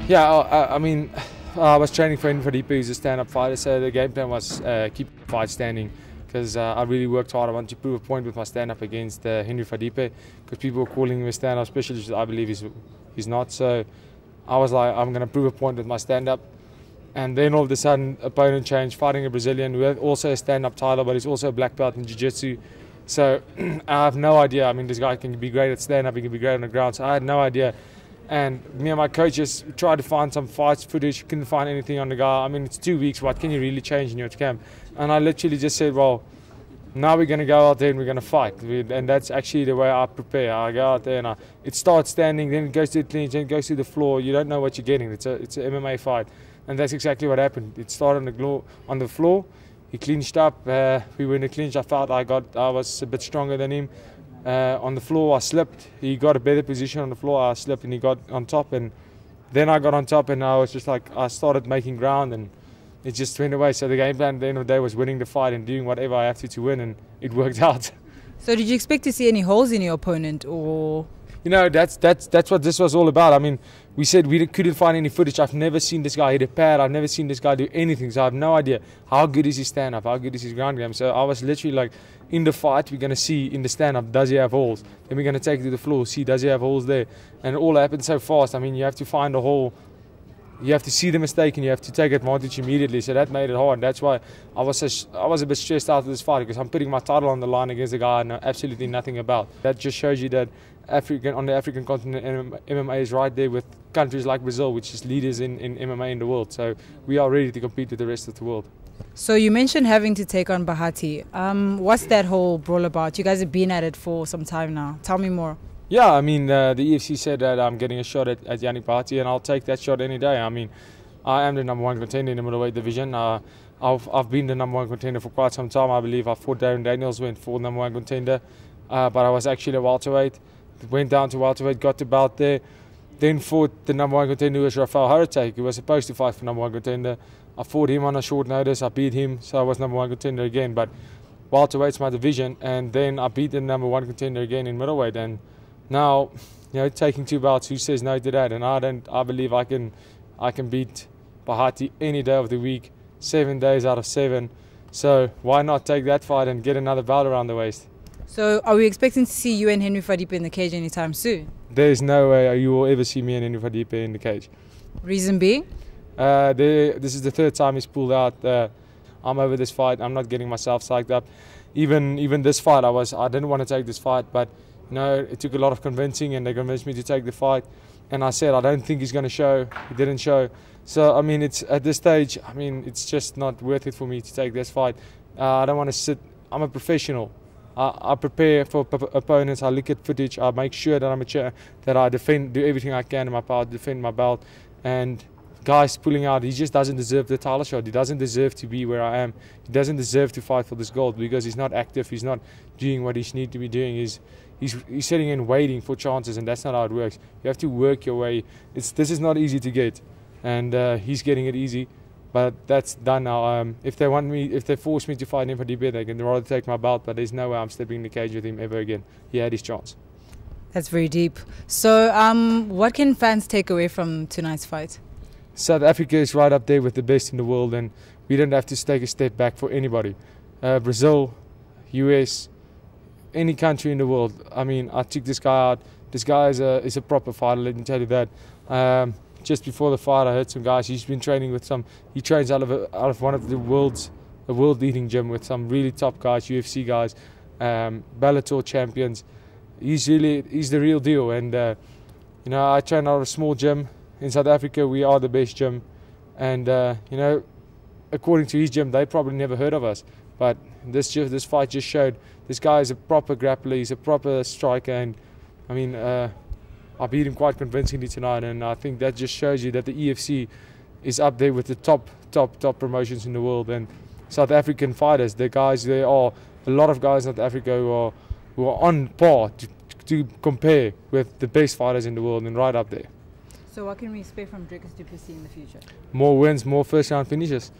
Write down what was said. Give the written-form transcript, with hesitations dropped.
Yeah, I mean, I was training for Fadipe, who's a stand-up fighter, so the game plan was keep the fight standing, because I really worked hard. I wanted to prove a point with my stand-up against Henry Fadipe, because people were calling him a stand-up specialist. I believe he's not. So I was like, I'm going to prove a point with my stand-up. And then all of a sudden, opponent changed, fighting a Brazilian who had also a stand-up title, but he's also a black belt in jiu-jitsu. So I have no idea. I mean, this guy can be great at stand-up, he can be great on the ground. So I had no idea. And me and my coach just tried to find some fights footage, couldn't find anything on the guy. I mean, it's 2 weeks, what can you really change in your camp? And I literally just said, well, now we're going to go out there and we're going to fight. And that's actually the way I prepare. I go out there and it starts standing, then it goes to the clinch, then it goes to the floor. You don't know what you're getting. It's an MMA fight. And that's exactly what happened. It started on the floor. He clinched up. We were in the clinch. I felt I was a bit stronger than him. On the floor, I slipped. He got a better position on the floor. I slipped and he got on top. And then I got on top and I was just like, I started making ground and it just went away. So the game plan at the end of the day was winning the fight and doing whatever I have to win, and it worked out. So did you expect to see any holes in your opponent, or? You know, that's what this was all about. I mean, we said we couldn't find any footage. I've never seen this guy hit a pad. I've never seen this guy do anything. So I have no idea how good is his stand-up, how good is his ground game. So I was literally like, in the fight, we're going to see in the stand-up, does he have holes? Then we're going to take it to the floor, see, does he have holes there? And it all happened so fast. I mean, you have to find a hole. You have to see the mistake and you have to take advantage immediately. So that made it hard. That's why I was a bit stressed out of this fight, because I'm putting my title on the line against a guy I know absolutely nothing about. That just shows you that on the African continent, MMA is right there with countries like Brazil, which is leaders in MMA in the world. So we are ready to compete with the rest of the world. So you mentioned having to take on Bahati. What's that whole brawl about? You guys have been at it for some time now. Tell me more. Yeah, I mean, the EFC said that I'm getting a shot at Yannick Bahati, and I'll take that shot any day. I mean, I am the #1 contender in the middleweight division. I've been the #1 contender for quite some time. I believe I fought Darren Daniels, went for #1 contender, but I was actually a welterweight. Went down to welterweight, got the belt there, then fought the #1 contender, who was Rafael Haratek, who was supposed to fight for #1 contender. I fought him on a short notice, I beat him, so I was #1 contender again. But welterweight's my division, and then I beat the #1 contender again in middleweight. And now, you know, taking 2 belts, who says no to that? And I believe I can beat Bahati any day of the week, 7 days out of 7. So why not take that fight and get another belt around the waist? So are we expecting to see you and Henry Fadipe in the cage anytime soon? There's no way you will ever see me and Henry Fadipe in the cage. Reason being? This is the 3rd time he's pulled out. I'm over this fight. I'm not getting myself psyched up. Even this fight, I didn't want to take this fight, but you know, it took a lot of convincing, and they convinced me to take the fight. And I said, I don't think he's going to show. He didn't show. So I mean, it's at this stage, I mean, it's just not worth it for me to take this fight. I don't want to sit. I'm a professional. I prepare for opponents. I look at footage. I make sure that that I do everything I can in my power to defend my belt. And guys pulling out, he just doesn't deserve the title shot. He doesn't deserve to be where I am. He doesn't deserve to fight for this gold, because he's not active. He's not doing what he needs to be doing. He's sitting and waiting for chances, and that's not how it works. You have to work your way. This is not easy to get, and he's getting it easy. But that's done now. If they force me to fight him for debate, they can rather take my belt. But there's no way I'm stepping in the cage with him ever again. He had his chance. That's very deep. So, what can fans take away from tonight's fight? South Africa is right up there with the best in the world, and we don't have to take a step back for anybody. Brazil, US, any country in the world. I mean, I took this guy out. This guy is a proper fighter. Let me tell you that. Just before the fight, I heard some guys. He's been training with some. He trains out of one of the world-leading gym with some really top guys, UFC guys, Bellator champions. He's the real deal. And you know, I train out of a small gym in South Africa. We are the best gym, and you know, according to his gym, they probably never heard of us. But this fight just showed this guy is a proper grappler. He's a proper striker, and I mean. I beat him quite convincingly tonight, and I think that just shows you that the EFC is up there with the top promotions in the world. And South African fighters, there are a lot of guys in South Africa who are on par to compare with the best fighters in the world, and right up there. So what can we expect from Dricus du Plessis in the future? More wins, more first round finishes.